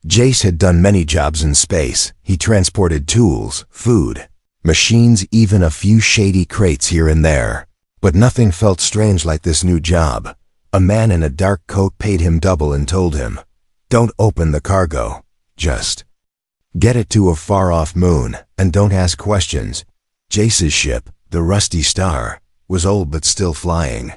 Jace had done many jobs in space. He transported tools, food, machines, even a few shady crates here and there. But nothing felt strange like this new job. A man in a dark coat paid him double and told him, "Don't open the cargo. Just get it to a far-off moon, and don't ask questions." Jace's ship, the Rusty Star, was old but still flying.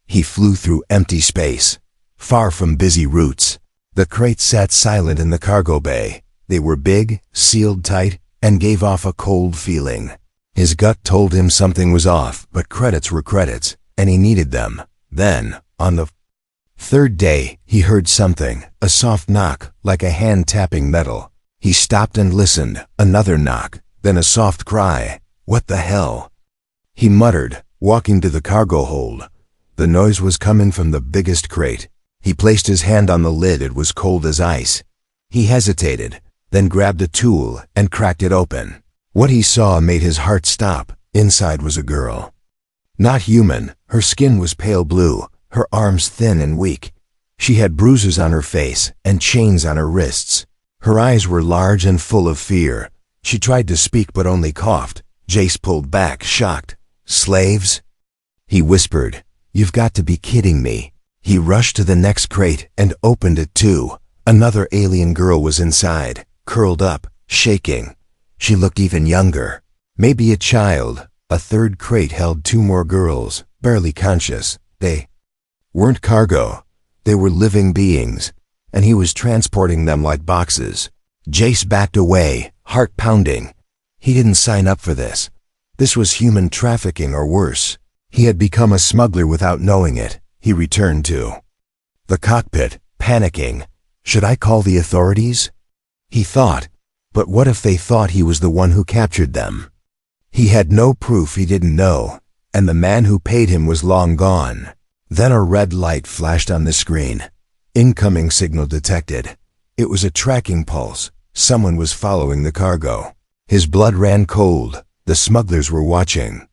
He flew through empty space, far from busy routes. The crates sat silent in the cargo bay. They were big, sealed tight, and gave off a cold feeling. His gut told him something was off, but credits were credits, and he needed them. Then, on the third day, he heard something, a soft knock, like a hand tapping metal. He stopped and listened. Another knock, then a soft cry. "What the hell?" He muttered, walking to the cargo hold. The noise was coming from the biggest crate. He placed his hand on the lid. It was cold as ice. He hesitated, then grabbed a tool and cracked it open. What he saw made his heart stop. Inside was a girl. Not human. Her skin was pale blue, her arms thin and weak. She had bruises on her face and chains on her wrists. Her eyes were large and full of fear. She tried to speak but only coughed. Jace pulled back, shocked. "Slaves?" he whispered. "You've got to be kidding me." He rushed to the next crate and opened it too. Another alien girl was inside, curled up, shaking. She looked even younger, maybe a child. A third crate held two more girls, barely conscious. They weren't cargo. They were living beings, and he was transporting them like boxes. Jace backed away, heart pounding. He didn't sign up for this. This was human trafficking or worse. He had become a smuggler without knowing it. He returned to the cockpit, panicking. Should I call the authorities? He thought. But what if they thought he was the one who captured them? He had no proof. He didn't know, and the man who paid him was long gone. Then a red light flashed on the screen. Incoming signal detected. It was a tracking pulse. Someone was following the cargo. His blood ran cold. The smugglers were watching.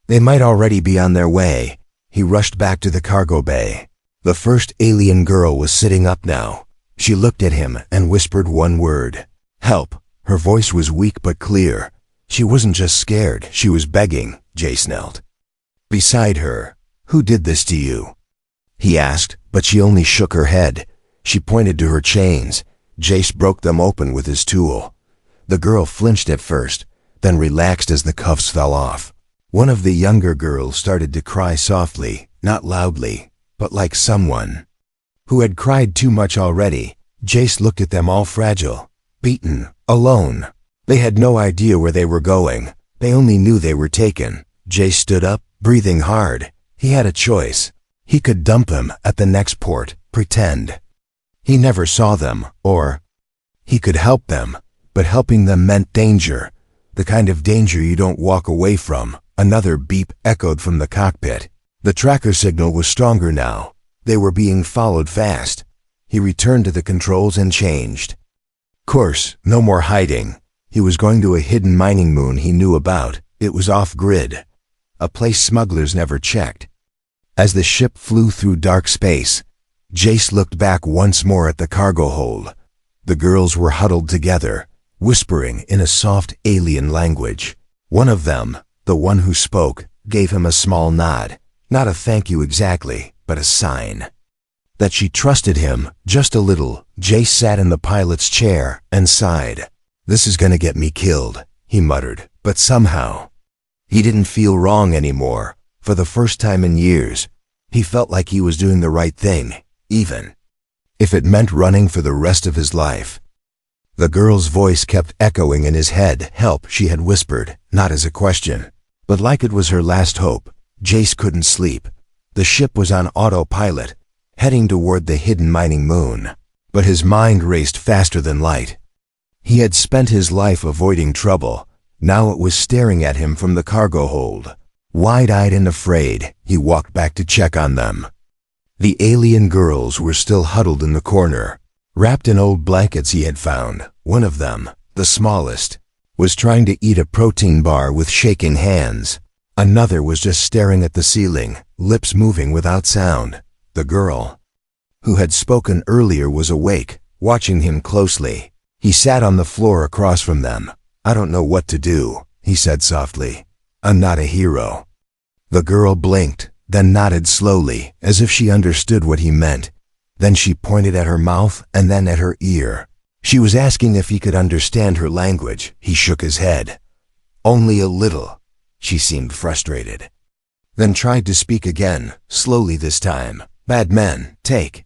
They might already be on their way. He rushed back to the cargo bay. The first alien girl was sitting up now. She looked at him and whispered one word. "Help." Her voice was weak but clear. She wasn't just scared, she was begging. Jace knelt beside her. "Who did this to you?" he asked, but she only shook her head. She pointed to her chains. Jace broke them open with his tool. The girl flinched at first, then relaxed as the cuffs fell off. One of the younger girls started to cry softly, not loudly, but like someone who had cried too much already. Jace looked at them, all fragile, beaten, alone. They had no idea where they were going. They only knew they were taken. Jace stood up, breathing hard. He had a choice. He could dump them at the next port, pretend he never saw them, or he could help them, but helping them meant danger. The kind of danger you don't walk away from. Another beep echoed from the cockpit. The tracker signal was stronger now. They were being followed fast. He returned to the controls and changed course. No more hiding. He was going to a hidden mining moon he knew about. It was off-grid, a place smugglers never checked. As the ship flew through dark space, Jace looked back once more at the cargo hold. The girls were huddled together, whispering in a soft alien language. One of them, the one who spoke, gave him a small nod. Not a thank you exactly, but a sign that she trusted him, just a little. Jace sat in the pilot's chair and sighed. "This is gonna get me killed," he muttered, but somehow he didn't feel wrong anymore. For the first time in years, he felt like he was doing the right thing, even if it meant running for the rest of his life. The girl's voice kept echoing in his head. "Help," she had whispered, not as a question, but like it was her last hope. Jace couldn't sleep. The ship was on autopilot, heading toward the hidden mining moon, but his mind raced faster than light. He had spent his life avoiding trouble. Now it was staring at him from the cargo hold. Wide-eyed and afraid, he walked back to check on them. The alien girls were still huddled in the corner, wrapped in old blankets he had found. One of them, the smallest, was trying to eat a protein bar with shaking hands. Another was just staring at the ceiling, lips moving without sound. The girl who had spoken earlier was awake, watching him closely. He sat on the floor across from them. "I don't know what to do," he said softly. "I'm not a hero." The girl blinked, then nodded slowly, as if she understood what he meant. Then she pointed at her mouth and then at her ear. She was asking if he could understand her language. He shook his head. "Only a little." She seemed frustrated. Then tried to speak again, slowly this time. "Bad men, take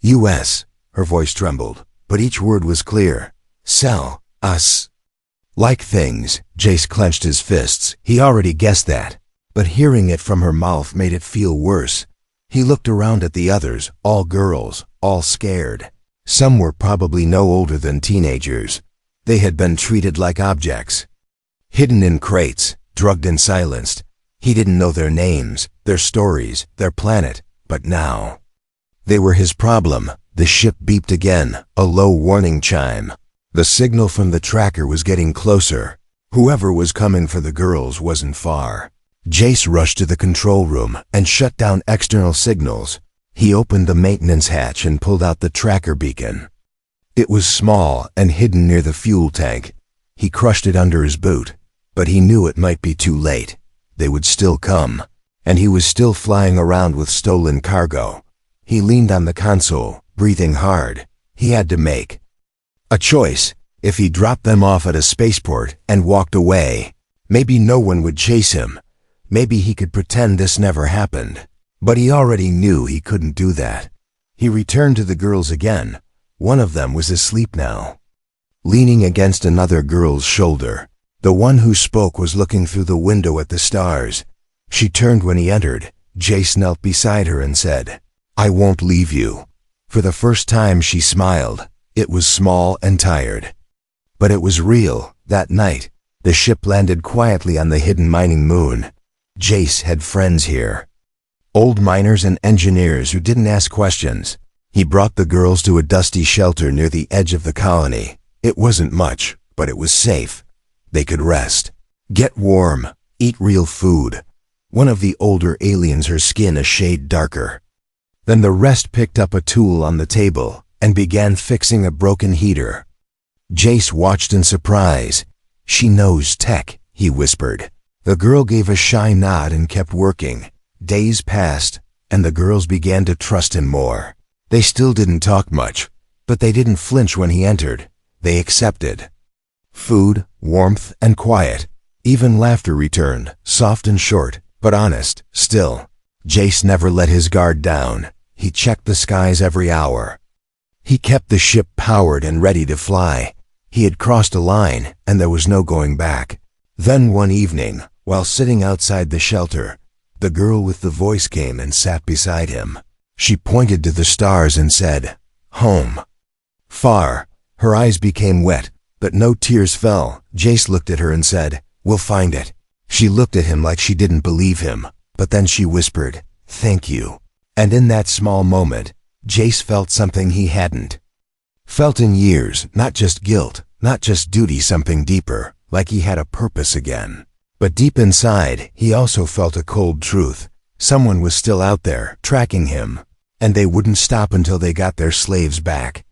U.S." Her voice trembled, but each word was clear. "Sell us." Like things, Jace clenched his fists. He already guessed that. But hearing it from her mouth made it feel worse. He looked around at the others, all girls, all scared. Some were probably no older than teenagers. They had been treated like objects. Hidden in crates, drugged and silenced. He didn't know their names, their stories, their planet, but now they were his problem. The ship beeped again, a low warning chime. The signal from the tracker was getting closer. Whoever was coming for the girls wasn't far. Jace rushed to the control room and shut down external signals. He opened the maintenance hatch and pulled out the tracker beacon. It was small and hidden near the fuel tank. He crushed it under his boot, but he knew it might be too late. They would still come, and he was still flying around with stolen cargo. He leaned on the console, breathing hard. He had to make a choice. If he dropped them off at a spaceport and walked away, maybe no one would chase him. Maybe he could pretend this never happened. But he already knew he couldn't do that. He returned to the girls again. One of them was asleep now, leaning against another girl's shoulder. The one who spoke was looking through the window at the stars. She turned when he entered. Jace knelt beside her and said, "I won't leave you." For the first time she smiled. It was small and tired. But it was real. That night, the ship landed quietly on the hidden mining moon. Jace had friends here. Old miners and engineers who didn't ask questions. He brought the girls to a dusty shelter near the edge of the colony. It wasn't much, but it was safe. They could rest, get warm, eat real food. One of the older aliens, her skin a shade darker. Then the rest picked up a tool on the table and began fixing a broken heater. Jace watched in surprise. "She knows tech," he whispered. The girl gave a shy nod and kept working. Days passed, and the girls began to trust him more. They still didn't talk much, but they didn't flinch when he entered. They accepted food, warmth, and quiet. Even laughter returned, soft and short, but honest, still. Jace never let his guard down. He checked the skies every hour. He kept the ship powered and ready to fly. He had crossed a line, and there was no going back. Then one evening, while sitting outside the shelter, the girl with the voice came and sat beside him. She pointed to the stars and said, "Home." Far. Her eyes became wet, but no tears fell. Jace looked at her and said, "We'll find it." She looked at him like she didn't believe him, but then she whispered, "Thank you." And in that small moment, Jace felt something he hadn't felt in years. Not just guilt, not just duty, something deeper, like he had a purpose again. But deep inside, he also felt a cold truth. Someone was still out there, tracking him, and they wouldn't stop until they got their slaves back.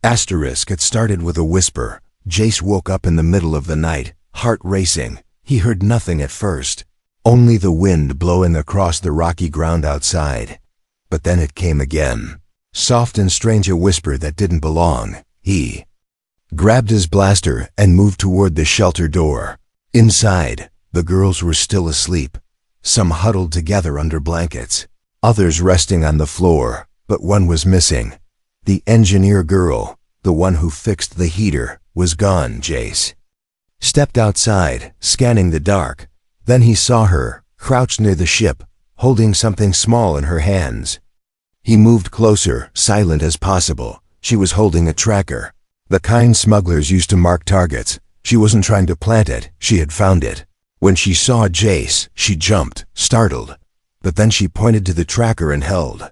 It started with a whisper. Jace woke up in the middle of the night, heart racing. He heard nothing at first, only the wind blowing across the rocky ground outside. But then it came again, soft and strange, a whisper that didn't belong. He grabbed his blaster and moved toward the shelter door. Inside, the girls were still asleep, some huddled together under blankets, others resting on the floor, but one was missing. The engineer girl, the one who fixed the heater, was gone. Jace stepped outside, scanning the dark. Then he saw her, crouched near the ship, holding something small in her hands. He moved closer, silent as possible. She was holding a tracker, the kind smugglers used to mark targets. She wasn't trying to plant it, she had found it. When she saw Jace, she jumped, startled. But then she pointed to the tracker and held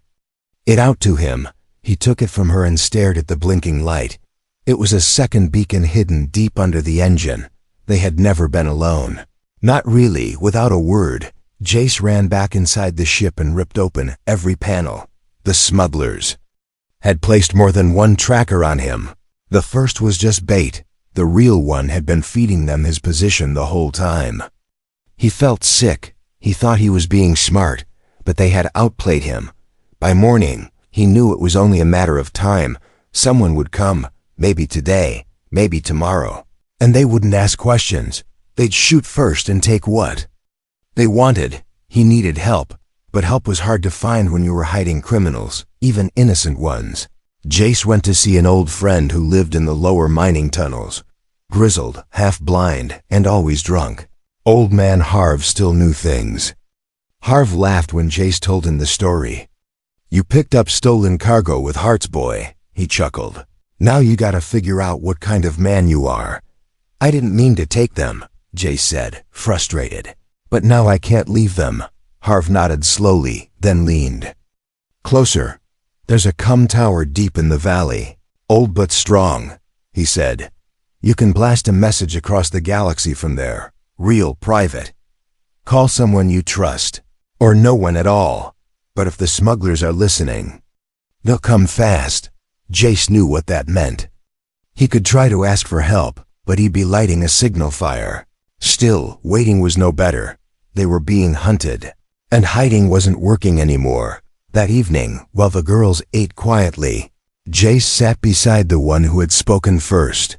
it out to him. He took it from her and stared at the blinking light. It was a second beacon hidden deep under the engine. They had never been alone. Not really. Without a word, Jace ran back inside the ship and ripped open every panel. The smugglers had placed more than one tracker on him. The first was just bait. The real one had been feeding them his position the whole time. He felt sick. He thought he was being smart, but they had outplayed him. By morning, he knew it was only a matter of time. Someone would come, maybe today, maybe tomorrow. And they wouldn't ask questions. They'd shoot first and take what they wanted. He needed help, but help was hard to find when you were hiding criminals, even innocent ones. Jace went to see an old friend who lived in the lower mining tunnels. Grizzled, half-blind, and always drunk. Old man Harv still knew things. Harv laughed when Jace told him the story. "You picked up stolen cargo with Hearts, boy," he chuckled. "Now you gotta figure out what kind of man you are." "I didn't mean to take them," Jace said, frustrated. "But now I can't leave them." Harv nodded slowly, then leaned closer. "There's a cum tower deep in the valley. Old but strong," he said. "You can blast a message across the galaxy from there. Real private. Call someone you trust. Or no one at all. But if the smugglers are listening, they'll come fast." Jace knew what that meant. He could try to ask for help, but he'd be lighting a signal fire. Still, waiting was no better. They were being hunted. And hiding wasn't working anymore. That evening, while the girls ate quietly, Jace sat beside the one who had spoken first.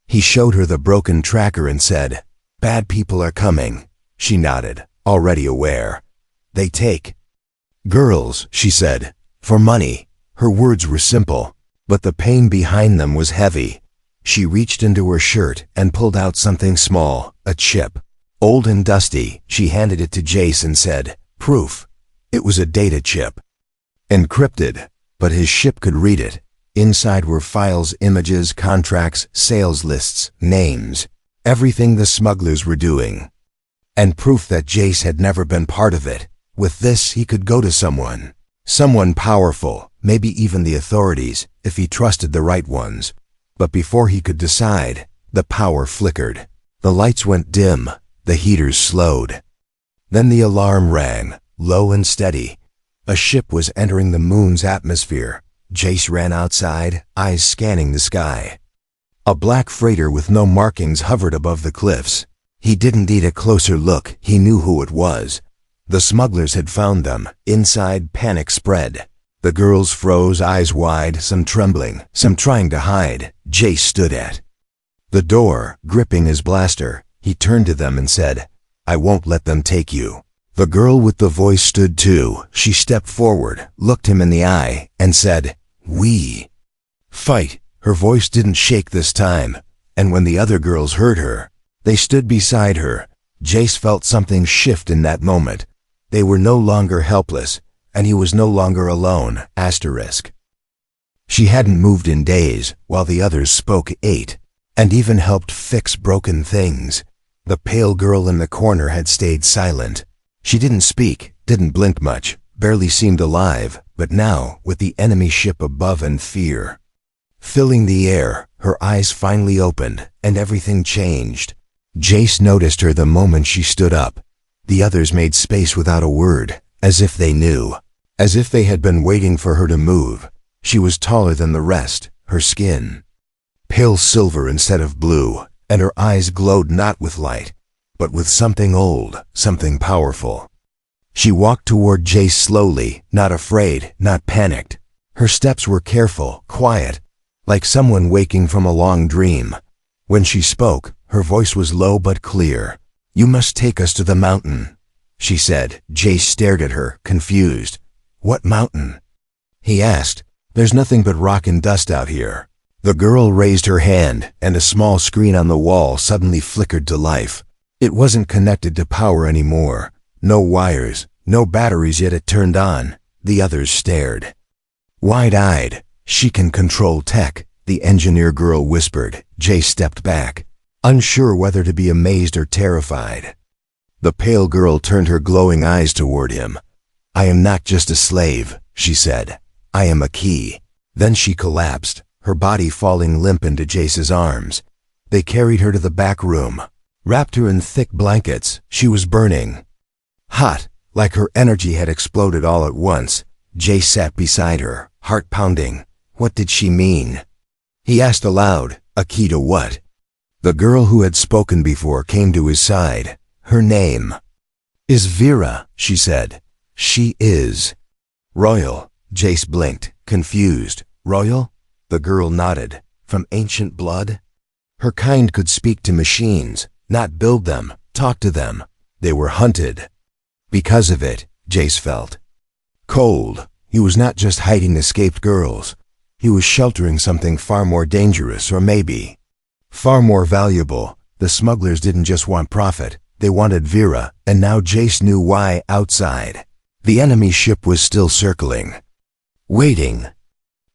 He showed her the broken tracker and said, "Bad people are coming." She nodded, already aware. "They take girls," she said, "for money." Her words were simple, but the pain behind them was heavy. She reached into her shirt and pulled out something small, a chip. Old and dusty, she handed it to Jace and said, "Proof." It was a data chip. Encrypted, but his ship could read it. Inside were files, images, contracts, sales lists, names, everything the smugglers were doing. And proof that Jace had never been part of it. With this, he could go to someone powerful, maybe even the authorities, if he trusted the right ones. But before he could decide, the power flickered. The lights went dim, the heaters slowed. Then the alarm rang, low and steady. A ship was entering the moon's atmosphere. Jace ran outside, eyes scanning the sky. A black freighter with no markings hovered above the cliffs. He didn't need a closer look, he knew who it was. The smugglers had found them. Inside, panic spread. The girls froze, eyes wide, some trembling, some trying to hide. Jace stood at the door, gripping his blaster. He turned to them and said, "I won't let them take you." The girl with the voice stood too. She stepped forward, looked him in the eye, and said, "We fight." Her voice didn't shake this time, and when the other girls heard her, they stood beside her. Jace felt something shift in that moment. They were no longer helpless, and he was no longer alone. She hadn't moved in days, while the others ate, and even helped fix broken things. The pale girl in the corner had stayed silent. She didn't speak, didn't blink much, barely seemed alive, but now, with the enemy ship above and fear filling the air, her eyes finally opened, and everything changed. Jace noticed her the moment she stood up. The others made space without a word, as if they knew, as if they had been waiting for her to move. She was taller than the rest, her skin pale silver instead of blue, and her eyes glowed not with light, but with something old, something powerful. She walked toward Jace slowly, not afraid, not panicked. Her steps were careful, quiet, like someone waking from a long dream. When she spoke, her voice was low but clear. "You must take us to the mountain," she said. Jace stared at her, confused. "What mountain?" he asked. "There's nothing but rock and dust out here." The girl raised her hand, and a small screen on the wall suddenly flickered to life. It wasn't connected to power anymore. No wires, no batteries, yet it turned on. The others stared, wide-eyed. "She can control tech," the engineer girl whispered. Jace stepped back, unsure whether to be amazed or terrified. The pale girl turned her glowing eyes toward him. "I am not just a slave," she said. "I am a key." Then she collapsed, her body falling limp into Jace's arms. They carried her to the back room, wrapped her in thick blankets. She was burning hot, like her energy had exploded all at once. Jace sat beside her, heart pounding. What did she mean? He asked aloud, a key to what? The girl who had spoken before came to his side. Her name is Vera, she said. She is. Royal. Jace blinked, confused. Royal? The girl nodded. From ancient blood? Her kind could speak to machines, not build them, talk to them. They were hunted. Because of it, Jace felt cold. He was not just hiding escaped girls. He was sheltering something far more dangerous, or maybe far more valuable. The smugglers didn't just want profit. They wanted Vera, and now Jace knew why. Outside, the enemy ship was still circling, waiting.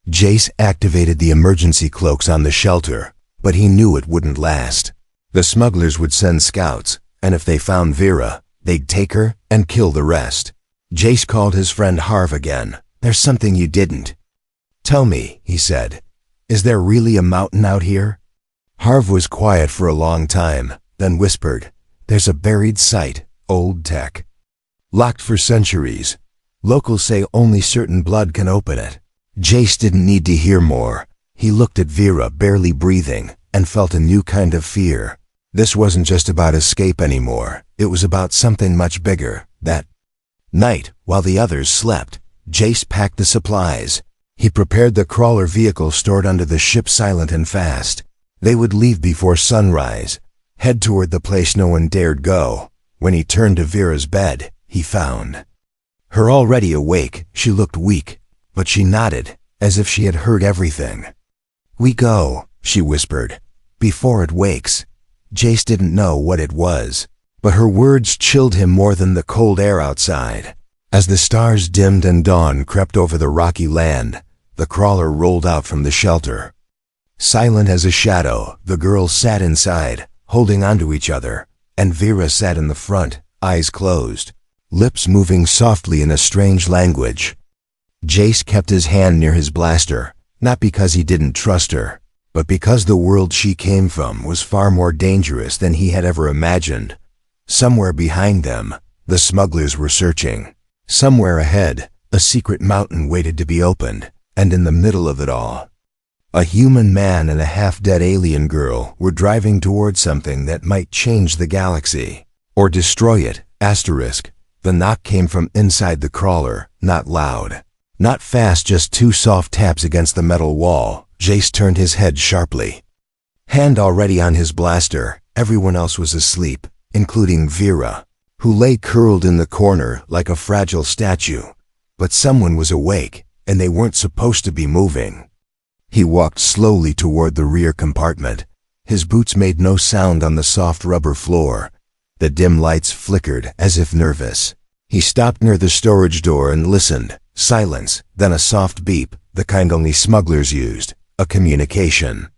Jace activated the emergency cloaks on the shelter, but he knew it wouldn't last. The smugglers would send scouts, and if they found Vera, they'd take her and kill the rest. Jace called his friend Harv again. There's something you didn't tell me, he said. Is there really a mountain out here? Harv was quiet for a long time, then whispered, there's a buried site, old tech. Locked for centuries. Locals say only certain blood can open it. Jace didn't need to hear more. He looked at Vera, barely breathing, and felt a new kind of fear. This wasn't just about escape anymore. It was about something much bigger. That night, while the others slept, Jace packed the supplies. He prepared the crawler vehicle stored under the ship, silent and fast. They would leave before sunrise, head toward the place no one dared go. When he turned to Vera's bed, he found her already awake. She looked weak, but she nodded, as if she had heard everything. We go, she whispered, before it wakes. Jace didn't know what it was, but her words chilled him more than the cold air outside. As the stars dimmed and dawn crept over the rocky land, the crawler rolled out from the shelter. Silent as a shadow, the girls sat inside, holding onto each other, and Vera sat in the front, eyes closed, lips moving softly in a strange language. Jace kept his hand near his blaster, not because he didn't trust her, but because the world she came from was far more dangerous than he had ever imagined. Somewhere behind them, the smugglers were searching. Somewhere ahead, a secret mountain waited to be opened, and in the middle of it all, a human man and a half-dead alien girl were driving towards something that might change the galaxy, or destroy it. Asterisk. The knock came from inside the crawler, not loud, not fast, just two soft taps against the metal wall. Jace turned his head sharply. Hand already on his blaster, everyone else was asleep, including Vera, who lay curled in the corner like a fragile statue. But someone was awake, and they weren't supposed to be moving. He walked slowly toward the rear compartment. His boots made no sound on the soft rubber floor. The dim lights flickered, as if nervous. He stopped near the storage door and listened. Silence, then a soft beep, the kind only smugglers used, a communication.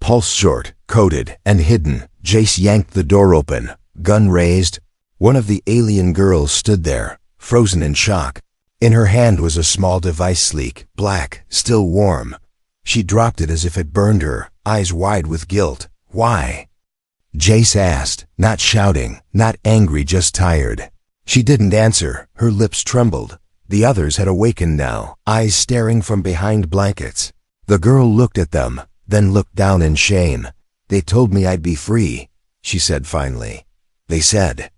Pulse short, coded, and hidden. Jace yanked the door open, gun raised. One of the alien girls stood there, frozen in shock. In her hand was a small device, sleek, black, still warm. She dropped it as if it burned her, eyes wide with guilt. Why? Jace asked, not shouting, not angry, just tired. She didn't answer. Her lips trembled. The others had awakened now, eyes staring from behind blankets. The girl looked at them, then looked down in shame. They told me I'd be free, she said finally. They said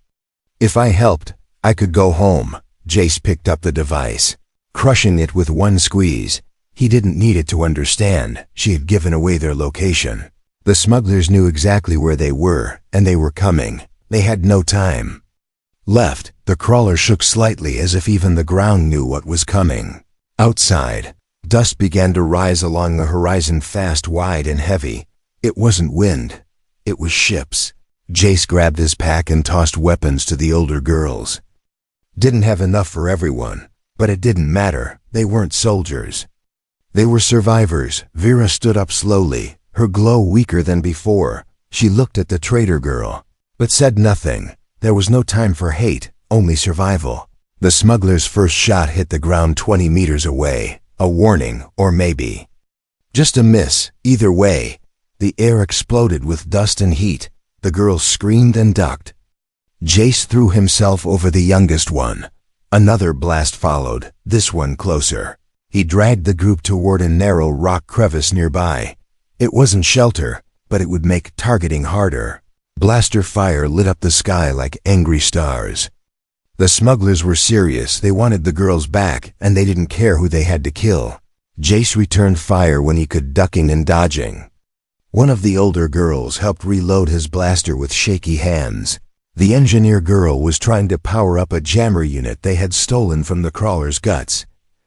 if I helped, I could go home. Jace picked up the device, crushing it with one squeeze. He didn't need it to understand. She had given away their location. The smugglers knew exactly where they were, and they were coming. They had no time left. The crawler shook slightly, as if even the ground knew what was coming. Outside, dust began to rise along the horizon, fast, wide, and heavy. It wasn't wind. It was ships. Jace grabbed his pack and tossed weapons to the older girls. Didn't have enough for everyone, but it didn't matter. They weren't soldiers. They were survivors. Vera stood up slowly, her glow weaker than before. She looked at the traitor girl, but said nothing. There was no time for hate, only survival. The smuggler's first shot hit the ground 20 meters away. A warning, or maybe just a miss. Either way, the air exploded with dust and heat. The girls screamed and ducked. Jace threw himself over the youngest one. Another blast followed, this one closer. He dragged the group toward a narrow rock crevice nearby. It wasn't shelter, but it would make targeting harder. Blaster fire lit up the sky like angry stars. The smugglers were serious. They wanted the girls back, and they didn't care who they had to kill. Jace returned fire when he could, ducking and dodging. One of the older girls helped reload his blaster with shaky hands. The engineer girl was trying to power up a jammer unit they had stolen from the crawler's guts.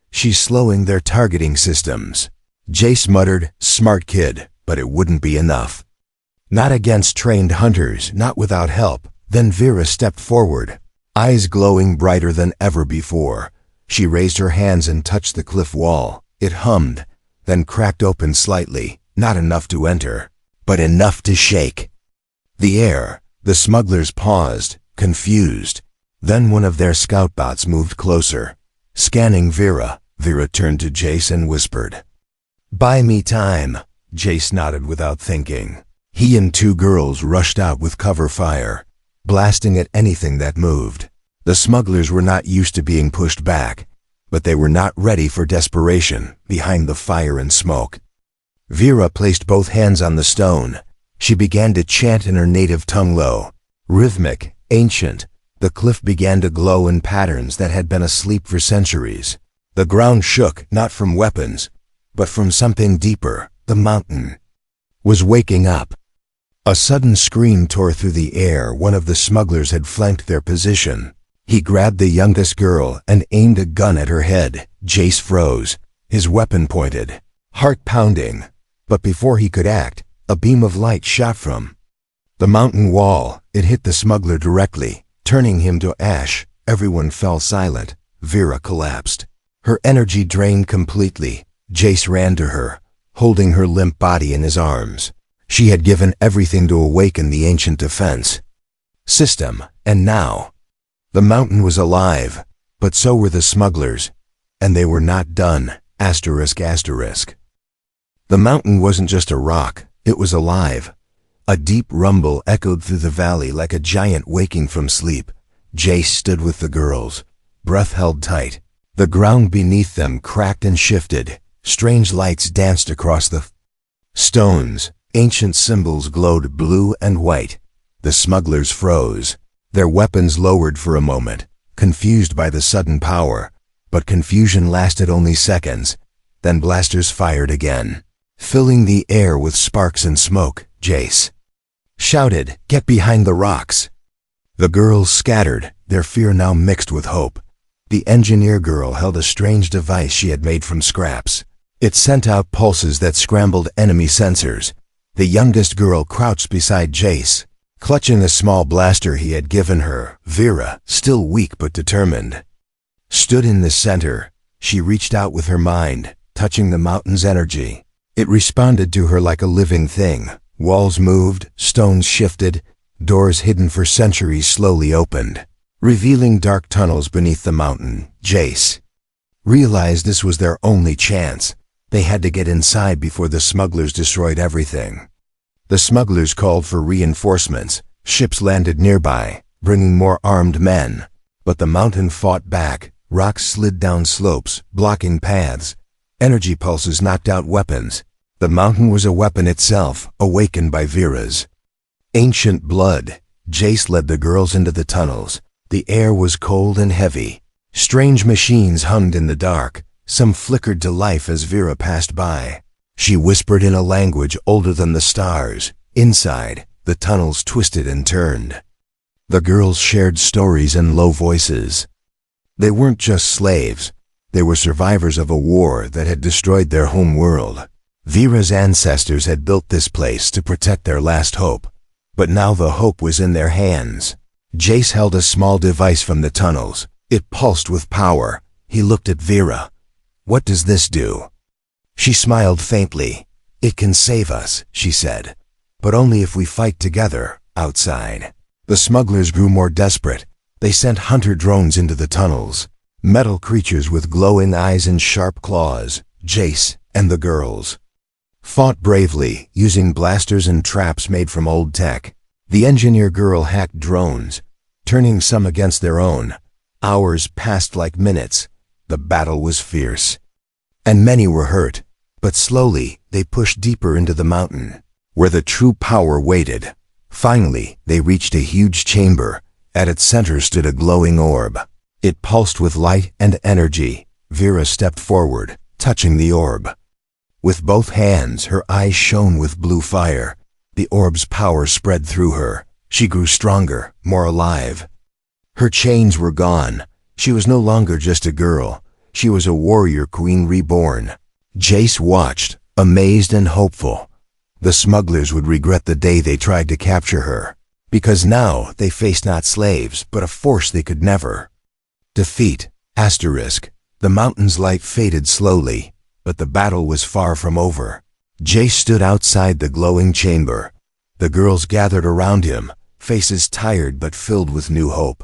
She's slowing their targeting systems. Jace muttered, "Smart kid," but it wouldn't be enough. Not against trained hunters, not without help. Then Vera stepped forward, eyes glowing brighter than ever before. She raised her hands and touched the cliff wall. It hummed, then cracked open slightly, not enough to enter, but enough to shake. The smugglers paused, confused. Then one of their scout bots moved closer. Scanning Vera, Vera turned to Jace and whispered, "Buy me time." Jace nodded without thinking. He and two girls rushed out with cover fire, blasting at anything that moved. The smugglers were not used to being pushed back, but they were not ready for desperation behind the fire and smoke. Vera placed both hands on the stone. She began to chant in her native tongue, low, rhythmic, ancient. The cliff began to glow in patterns that had been asleep for centuries. The ground shook, not from weapons, but from something deeper. The mountain was waking up. A sudden scream tore through the air. One of the smugglers had flanked their position. He grabbed the youngest girl and aimed a gun at her head. Jace froze, his weapon pointed, heart pounding. But before he could act, a beam of light shot from the mountain wall. It hit the smuggler directly, turning him to ash. Everyone fell silent. Vera collapsed. Her energy drained completely. Jace ran to her, holding her limp body in his arms. She had given everything to awaken the ancient defense system, and now the mountain was alive, but so were the smugglers, and they were not done. ***. The mountain wasn't just a rock, it was alive. A deep rumble echoed through the valley like a giant waking from sleep. Jace stood with the girls, breath held tight. The ground beneath them cracked and shifted. Strange lights danced across the stones. Ancient symbols glowed blue and white. The smugglers froze. Their weapons lowered for a moment, confused by the sudden power. But confusion lasted only seconds. Then blasters fired again, filling the air with sparks and smoke. Jace shouted, "Get behind the rocks!" The girls scattered, their fear now mixed with hope. The engineer girl held a strange device she had made from scraps. It sent out pulses that scrambled enemy sensors. The youngest girl crouched beside Jace, clutching a small blaster he had given her. Vera, still weak but determined, stood in the center. She reached out with her mind, touching the mountain's energy. It responded to her like a living thing. Walls moved, stones shifted, doors hidden for centuries slowly opened, revealing dark tunnels beneath the mountain. Jace realized this was their only chance. They had to get inside before the smugglers destroyed everything. The smugglers called for reinforcements. Ships landed nearby, bringing more armed men. But the mountain fought back. Rocks slid down slopes, blocking paths. Energy pulses knocked out weapons. The mountain was a weapon itself, awakened by Vera's ancient blood. Jace led the girls into the tunnels. The air was cold and heavy. Strange machines hummed in the dark. Some flickered to life as Vera passed by. She whispered in a language older than the stars. Inside, the tunnels twisted and turned. The girls shared stories in low voices. They weren't just slaves. They were survivors of a war that had destroyed their home world. Vera's ancestors had built this place to protect their last hope. But now the hope was in their hands. Jace held a small device from the tunnels. It pulsed with power. He looked at Vera. "What does this do?" She smiled faintly. "It can save us," she said. "But only if we fight together, outside." The smugglers grew more desperate. They sent hunter drones into the tunnels. Metal creatures with glowing eyes and sharp claws. Jace and the girls fought bravely, using blasters and traps made from old tech. The engineer girl hacked drones, turning some against their own. Hours passed like minutes. The battle was fierce. and many were hurt. But slowly, they pushed deeper into the mountain, where the true power waited. Finally, they reached a huge chamber. At its center stood a glowing orb. It pulsed with light and energy. Vera stepped forward, touching the orb. With both hands, her eyes shone with blue fire. The orb's power spread through her. She grew stronger, more alive. Her chains were gone. She was no longer just a girl. She was a warrior queen reborn. Jace watched, amazed and hopeful. The smugglers would regret the day they tried to capture her, because now they faced not slaves, but a force they could never defeat. The mountain's light faded slowly, but the battle was far from over. Jace stood outside the glowing chamber. The girls gathered around him, faces tired but filled with new hope.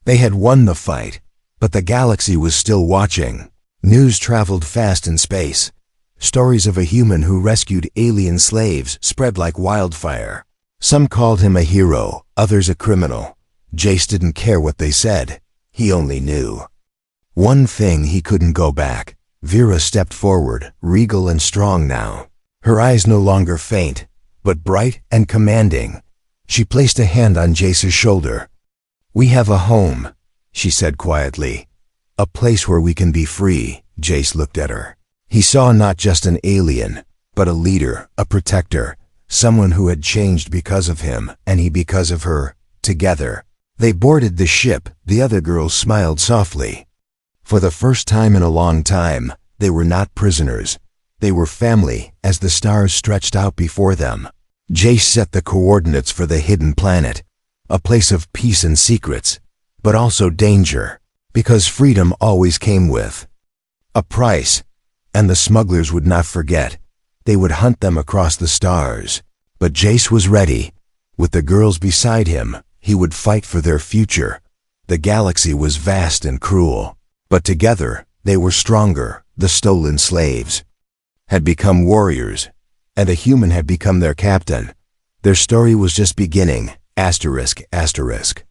They had won the fight, but the galaxy was still watching. News traveled fast in space. Stories of a human who rescued alien slaves spread like wildfire. Some called him a hero, others a criminal. Jace didn't care what they said. He only knew one thing: he couldn't go back. Vera stepped forward, regal and strong now. Her eyes no longer faint, but bright and commanding. She placed a hand on Jace's shoulder. "We have a home," she said quietly. "A place where we can be free." Jace looked at her. He saw not just an alien, but a leader, a protector, someone who had changed because of him, and he because of her. Together, they boarded the ship. The other girls smiled softly. For the first time in a long time, they were not prisoners. They were family, as the stars stretched out before them. Jace set the coordinates for the hidden planet, a place of peace and secrets, but also danger, because freedom always came with a price, and the smugglers would not forget. They would hunt them across the stars. But Jace was ready. With the girls beside him, he would fight for their future. The galaxy was vast and cruel, but together they were stronger. The stolen slaves had become warriors, and a human had become their captain. Their story was just beginning. ***.